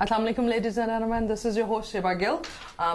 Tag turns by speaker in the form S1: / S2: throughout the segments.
S1: Assalamu alaikum ladies and gentlemen, this is your host Shiva Gill.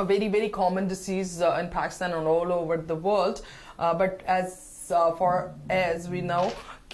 S1: a very very common disease in Pakistan and all over the world, but as far as we know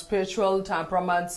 S1: spiritual temperaments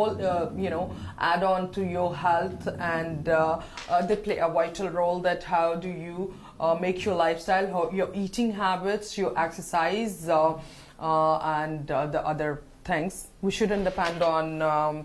S1: all add on to your health and they play a vital role that how do you make your lifestyle, how your eating habits, your exercise and the other things. We shouldn't depend on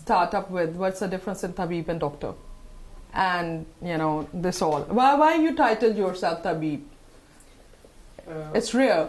S1: start up with what's the difference in tabib and doctor and this all. Why you titled yourself tabib? It's rare.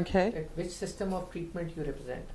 S1: Okay.
S2: Which system of treatment you represent?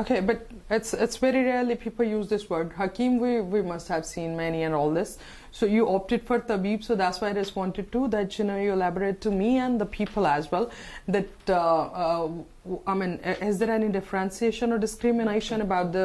S1: Okay, but it's very rarely people use this word. Hakeem, we must have seen many and all this. So you opted for Tabib, so that's why I just wanted to that you elaborate to me and the people as well that I mean, is there any differentiation or discrimination about the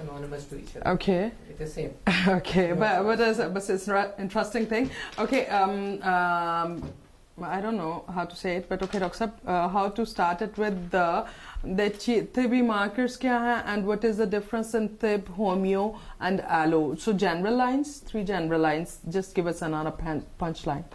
S2: synonymous to each other.
S1: Okay.
S2: It is same.
S1: Okay, but it's an interesting thing. Okay, I don't know how to say it, but okay, Dr. Sahab, how to start it with the TB markers kya hai and what is the difference in TB, homeo and allo? So general lines, 3 general lines. Just give us another punchline.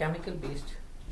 S2: chemical based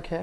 S1: Okay.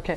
S1: Okay.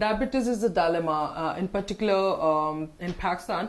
S1: Diabetes is a dilemma in particular in Pakistan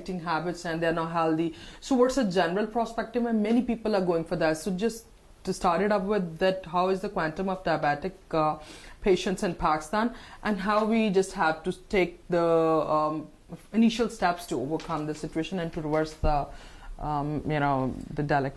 S1: eating habits and they're not healthy. So what's a general perspective and many people are going for that. So just to start it up with that, how is the quantum of diabetic patients in Pakistan and how we just have to take the initial steps to overcome the situation and to reverse the the dialect.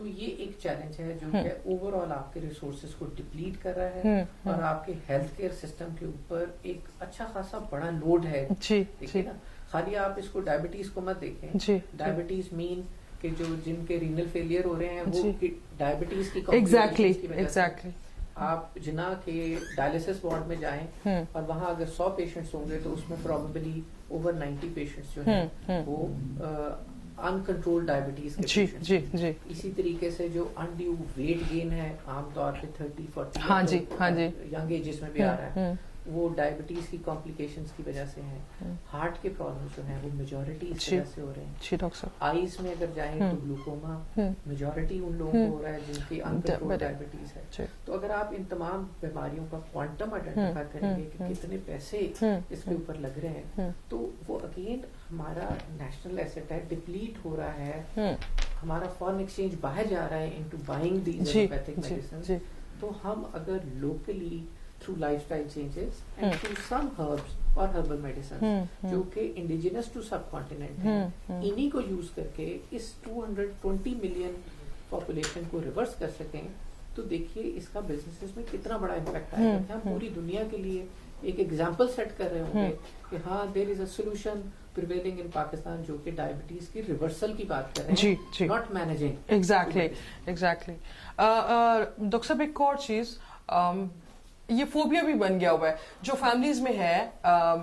S2: تو یہ ایک challenge ہے جو کہ over all آپ کے resources کو deplete کر رہا ہے اور آپ کے ہیلتھ کیئر سسٹم کے اوپر ایک اچھا خاصا بڑا لوڈ ہے. دیکھیے نا, خالی آپ اس کو ڈائبٹیز کو مت دیکھیں. ڈائبٹیز مین کہ جو جن کے رینل فیلئر ہو رہے ہیں وہ ڈائبٹیز کی کمپلیکیشنز کی وجہ سے. آپ جنا کے ڈائلسس وارڈ میں جائیں اور وہاں اگر 100 پیشنٹس ہوں گے تو اس میں پروبیبلی اوور 90 پیشنٹس جو ہیں وہ انکنٹرول ڈائبٹیز کے پیشنٹس ہیں. اسی طریقے سے جو انڈیو ویٹ گین ہے عام طور پہ 30-40 ینگ ایجز میں بھی آ رہا ہے, وہ ڈائبٹیز کی کمپلیکیشنز کی وجہ سے ہیں. ہارٹ کے پرابلمز جو ہیں وہ میجورٹی اس وجہ سے ہو رہے ہیں. آئیز میں اگر جائیں تو گلوکوما میجورٹی ان لوگوں کو ہو رہا ہے جن کی انکنٹرول ڈائبٹیز ہے. تو اگر آپ ان تمام بیماریوں کا کوانٹم آئیڈینٹیفائی کریں گے کہ کتنے پیسے اس کے اوپر لگ رہے ہیں, تو وہ اگین ہمارا نیشنل ایسٹ ہے, ڈپلیٹ ہو رہا ہے. ہمارا فارن ایکسچینج باہر جا رہا ہے into buying these allopathic medicines. تو ہم اگر locally through lifestyle changes and through some herbs اور herbal medicines جو کہ indigenous to subcontinent ہیں, انہی کو یوز کر کے اس 220 ملین پاپولیشن کو ریورس کر سکیں, تو دیکھیے اس کا بزنسز میں کتنا بڑا امپیکٹ آئے گا. ہم پوری دنیا کے لیے ایک ایگزامپل سیٹ کر رہے ہوں گے کہ ہاں there is a solution prevailing in Pakistan جو کہ ڈائبٹیز کی ریورسل کی بات کر رہے ہیں, ناٹ مینیجنگ. ایگزیکٹلی.
S1: ڈاکٹر صاحب ایک اور چیز, یہ فوبیا بھی بن گیا ہوا ہے جو فیملیز میں ہے.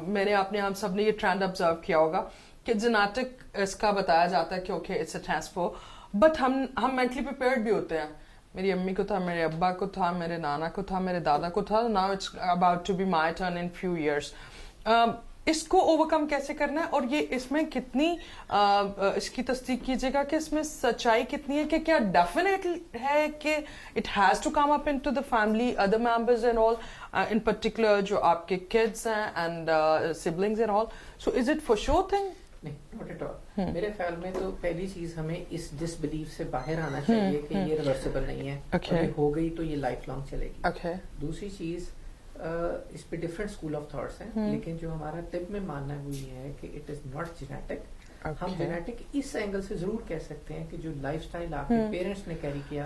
S1: میں نے اپنے ہم سب نے یہ ٹرینڈ آبزرو کیا ہوگا کہ جینیٹک اس کا بتایا جاتا ہے کہ okay it's a transfer, but ہم مینٹلی پریپیئرڈ بھی ہوتے ہیں. میری امی کو تھا, میرے ابا کو تھا, میرے نانا کو تھا, میرے دادا کو تھا. Now it's about to be my turn in few years. اس کو اوور کم کیسے کرنا ہے, اور یہ اس میں کتنی اس کی تصدیق کیجیے گا کہ اس میں سچائی کتنی ہے, کہ کیا ڈیفینیٹ ہے کہ it has to come up into the family other members and all, in particular جو آپ کے کڈس ہیں and siblings and all, so is it for sure thing?
S2: نہیں, ناٹ ایٹ آل. میرے خیال میں تو پہلی چیز ہمیں اس ڈس بلیف سے باہر آنا چاہیے کہ یہ ریورسیبل نہیں ہے, اگر ہو گئی تو یہ لائف لانگ چلے گی. دوسری چیز, اس پہ ڈفرینٹ اسکول آف تھاٹس ہیں, لیکن جو ہمارا طب میں ماننا ہے وہ یہ ہے کہ اٹ از ناٹ جینیٹک. ہم جینیٹک اس اینگل سے ضرور کہہ سکتے ہیں کہ جو لائف اسٹائل آپ کے پیرنٹس نے کیری کیا,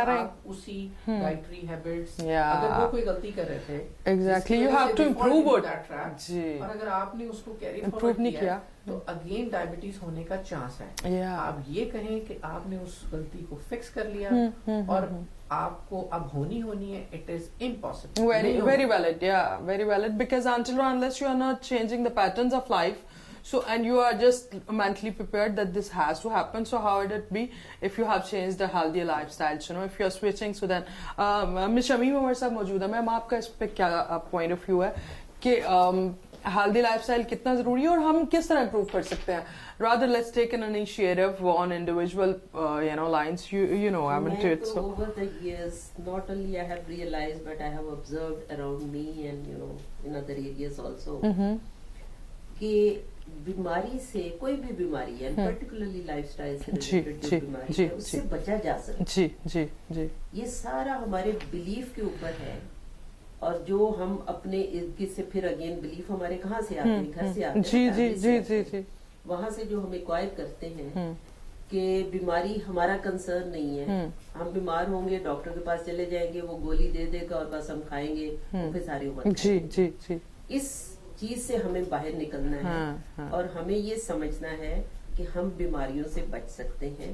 S2: آپ اسی ڈائٹری ہیبٹس, اگر وہ کوئی غلطی کر رہے تھے
S1: you have to improve it,
S2: اور اگر آپ نے اس کو کیری فارورڈ نہیں کیا تو اگین ڈائبٹیز ہونے کا چانس ہے. آپ یہ کہیں کہ آپ نے اس غلطی کو فکس کر لیا اور آپ کو اب ہونی ہے, it is impossible.
S1: Very valid, yeah, very valid, because until or unless you are not changing the patterns of life, so and you are just mentally prepared that this has to happen, so how would it be if you have changed a healthier lifestyle, you know, if you are switching. So then Ms. Shameem ہمارے ساتھ موجود ہے. میم آپ کا اس پہ کیا point of view ہے کہ ہیلدی لائف اسٹائل کتنا ضروری ہے اور ہم کس طرح امپروو کر سکتے ہیں? Rather, let's take an initiative on individual, lines. You know, I'm into it. So
S3: over the years, not only I have realized, but I have observed around me and in other areas also, کہ بیماری سے, کوئی بھی بیماری ہے, particularly life style سے related جو بیماری ہے, اس سے بچا جا سکتا ہے. یہ سارا ہمارے بلیف کے اوپر ہے, اور جو ہم اپنے ارد گرد سے, پھر اگین بلیف ہمارے کہاں سے آتے ہیں, گھر سے آتے ہیں, وہاں سے جو ہم ایکوائر کرتے ہیں کہ بیماری ہمارا کنسرن نہیں ہے. ہم بیمار ہوں گے, ڈاکٹر کے پاس چلے جائیں گے, وہ گولی دے دے گا اور بس ہم کھائیں گے, پھر ساری عمر. اس چیز سے ہمیں باہر نکلنا ہے اور ہمیں یہ سمجھنا ہے کہ ہم بیماریوں سے بچ سکتے ہیں,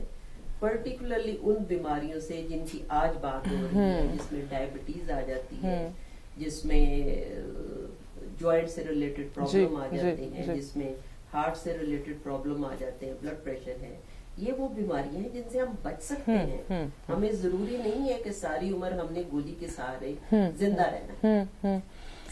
S3: پرٹیکولرلی ان بیماریوں سے جن کی آج بات ہو رہی ہے, جس میں ڈائبٹیز آ جاتی ہے, جس میں جوائنٹ سے ریلیٹڈ پرابلم آ جاتے ہیں, جس میں ہارٹ سے ریلیٹڈ پرابلم آ جاتے ہیں, بلڈ پریشر ہے. یہ وہ بیماریاں ہیں جن سے ہم بچ سکتے ہیں. ہمیں ضروری نہیں ہے کہ ساری عمر ہم نے گولی کے سہارے زندہ رہنا.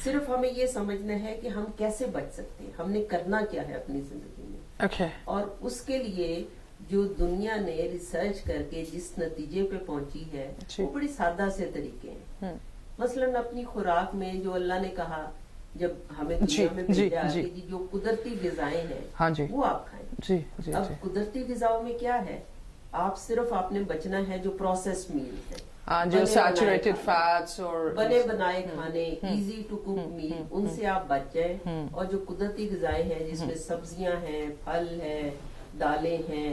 S3: صرف ہمیں یہ سمجھنا ہے کہ ہم کیسے بچ سکتے ہیں, ہم نے کرنا کیا ہے اپنی زندگی میں, اور اس کے لیے جو دنیا نے ریسرچ کر کے جس نتیجے پہ پہنچی ہے وہ بڑی سادہ سے طریقے ہیں. مثلاً اپنی خوراک میں جو اللہ نے کہا جب ہمیں دنیا میں بھیجا کہ جو قدرتی غذائیں ہیں وہ آپ کھائیں. اب قدرتی غذاؤں میں کیا ہے, آپ صرف آپ نے بچنا ہے جو پروسیس میل ہے,
S1: جو سیچوریٹڈ فیٹس اور
S3: بنے بنائے کھانے, ایزی ٹو کوک میل, ان سے آپ بچ جائیں. اور جو قدرتی غذائیں ہیں جس میں سبزیاں ہیں, پھل ہیں, دالیں ہیں,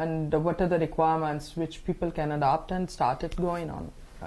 S1: and what are the requirements which people can adapt and start it going on?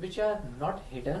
S2: which are not hidden।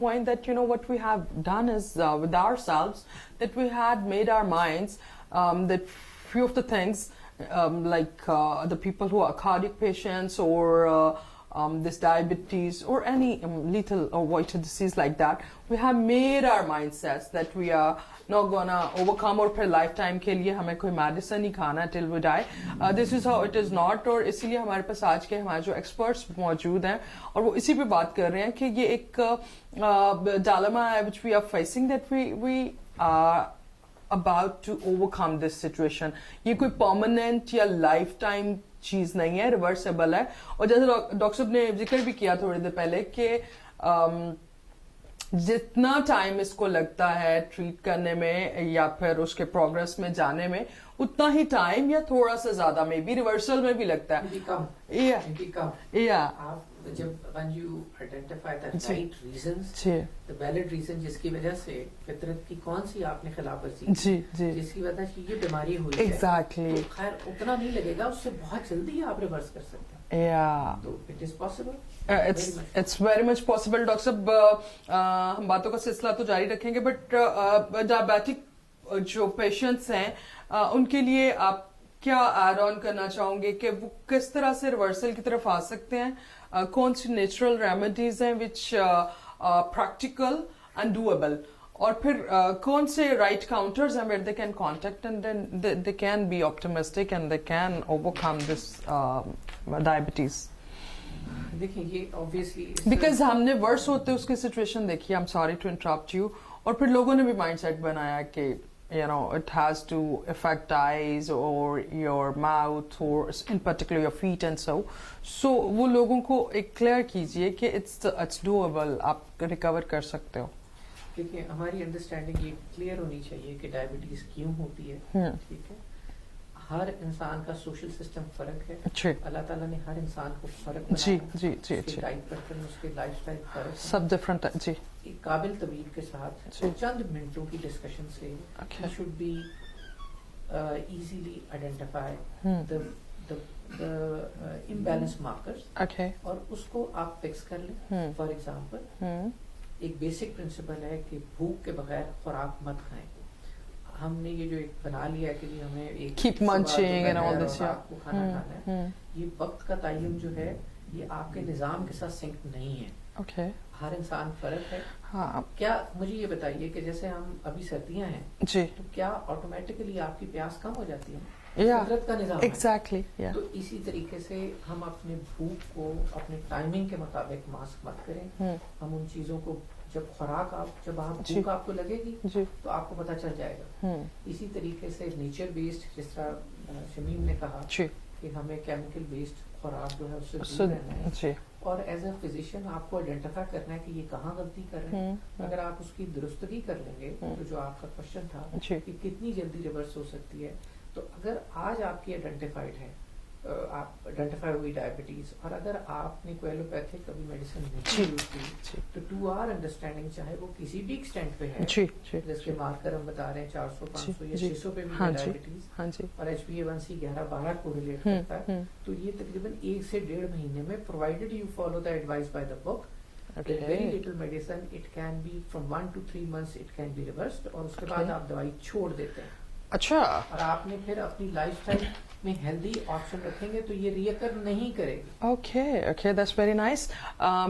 S1: point that, what we have done is with ourselves, that we had made our minds that few of the things, like the people who are cardiac patients or this diabetes or any lethal or vital disease like that, we have made our mindsets that we are not gonna overcome اور پھر life time کے لیے ہمیں کوئی medicine ہی کھانا till we die. This is how it is not. اور اسی لیے ہمارے پاس آج کے ہمارے جو ایکسپرٹس موجود ہیں اور وہ اسی پہ بات کر رہے ہیں کہ یہ ایک dilemma ہے which we are facing, that we are about to overcome this situation. یہ کوئی permanent یا لائف ٹائم چیز نہیں ہے, ریورسیبل ہے. اور جیسے ڈاکٹر صاحب نے ذکر بھی کیا تھوڑی دیر پہلے کہ جتنا ٹائم اس کو لگتا ہے ٹریٹ کرنے میں یا پھر اس کے پروگرس میں جانے میں, اتنا ہی ٹائم یا تھوڑا سا زیادہ میں بھی ریورسل میں بھی لگتا ہے.
S2: جب when you identify the right reasons, the valid reason جس کی وجہ سے فطرت کی کون سی آپ نے خلاف ورزی جس کی وجہ سے یہ بیماری ہوئی ہے, تو خیر اتنا نہیں لگے گا, اس سے بہت جلدی آپ ریورس کر سکتے ہیں. تو it is possible.
S1: It's very much possible. Doctor صاحب ہم باتوں کا سلسلہ تو جاری رکھیں گے, بٹ ڈائبیٹک جو پیشنٹس ہیں ان کے لیے آپ کیا ایڈ آن کرنا چاہوں گے کہ وہ کس طرح سے ریورسل کی طرف آ سکتے ہیں؟ کون سی نیچرل ریمیڈیز ہیں وچ پریکٹیکل اینڈ ڈویبل, اور پھر کون سے رائٹ کاؤنٹرز ہیں where they can contact and then they can be optimistic and they can overcome this diabetes?
S2: دیکھیں یہ obviously
S1: بیکاز ہم نے ورس ہوتے اس کی سچویشن دیکھی, I am sorry to interrupt you, اور پھر لوگوں نے بھی مائنڈ سیٹ بنایا کہ you know it has to affect eyes or your mouth or in particular your feet and so وہ لوگوں کو ایک کلیئر کیجئے کہ it's doable, آپ ریکور کر سکتے ہو.
S2: دیکھیں ہماری انڈرسٹینڈنگ یہ کلیئر ہونی چاہیے کہ ڈائبٹیز کیوں ہوتی ہے. ٹھیک ہے, ہر انسان کا سوشل سسٹم فرق ہے. اللہ تعالیٰ نے ہر انسان کو فرق بنایا, اس کے ڈائٹ پیٹرن, اس کے لائف اسٹائل فرق, سب
S1: ڈفرنٹ ہے. جی,
S2: ایک قابل طبیب کے ساتھ چند منٹوں کی ڈسکشن سے you should be easily identify the imbalance markers, اور اس کو آپ فکس کر لیں. فار ایگزامپل ایک بیسک پرنسپل ہے کہ بھوک کے بغیر خوراک مت کھائیں. ہم نے یہ جو ایک بنا لیا ہے کہ ہمیں ایک
S1: keep munching and all this,
S2: آپ کو کھانا کھانا ہے, یہ وقت کا تعین جو ہے یہ آپ کے نظام کے ساتھ سنک نہیں ہے. ہر انسان فرق ہے. کیا مجھے یہ بتائیے کہ جیسے ہم ابھی سردیاں ہیں تو کیا آٹومیٹکلی آپ کی پیاس کم ہو جاتی ہے؟ قدرت کا نظام
S1: ایگزیکٹلی.
S2: تو اسی طریقے سے ہم اپنے بھوک کو اپنے ٹائمنگ کے مطابق ماسک مت کریں. ہم ان چیزوں کو جب خوراک جب بھوک آپ کو لگے گی تو آپ کو پتہ چل جائے گا. اسی طریقے سے نیچر بیسڈ, جس طرح شمیم نے کہا کہ ہمیں کیمیکل بیسڈ خوراک جو ہے اس سے دور رہنا ہے, اور ایز اے فزیشین آپ کو آئیڈینٹیفائی کرنا ہے کہ یہ کہاں غلطی کر رہے ہیں. اگر آپ اس کی درستگی کر لیں گے, تو جو آپ کا کوشچن تھا کہ کتنی جلدی ریورس ہو سکتی ہے, تو اگر آج آپ کی آئیڈینٹیفائڈ ہے, آپ آئیڈینٹیفائی ہوئی ڈائبٹیز, اور اگر آپ نے کوئی ایلوپیتھک کبھی میڈیسن نہیں یوز کی, تو ٹو آر انڈرسٹینڈنگ چاہے وہ کسی بھی ایکسٹینٹ پہ ہے, جس کے مارکر ہم بتا رہے ہیں 400 500 یا 600 پہ بھی ڈائبٹیز, اور HbA1c 11-12 کو ریلیٹ کرتا ہے, تو یہ تقریباً 1 سے 1.5 مہینے میں, provided you follow the advice by the book, very little medicine, it can be from 1 to 3 months it can be reversed, اور اس کے بعد آپ دوائی چھوڑ دیتے ہیں.
S1: اچھا, اور
S2: آپ نے پھر اپنی لائف اسٹائل میں ہیلدی آپشن رکھیں گے تو یہ ریکر نہیں کرے گی.
S1: Okay, that's very nice.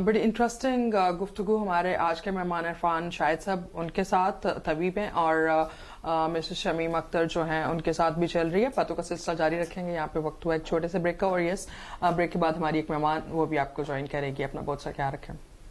S1: بڑی انٹرسٹنگ گفتگو ہمارے آج کے مہمان عرفان شاہد صاحب ان کے ساتھ طبیب ہیں, اور مسز شمیم اختر جو ہیں ان کے ساتھ بھی چل رہی ہے. باتوں کا سلسلہ جاری رکھیں گے. یہاں پہ وقت ہوا ایک چھوٹے سے بریک کا, اور یس بریک کے بعد ہماری ایک مہمان وہ بھی آپ کو جوائن کرے گی. اپنا بہت سا خیال رکھیں.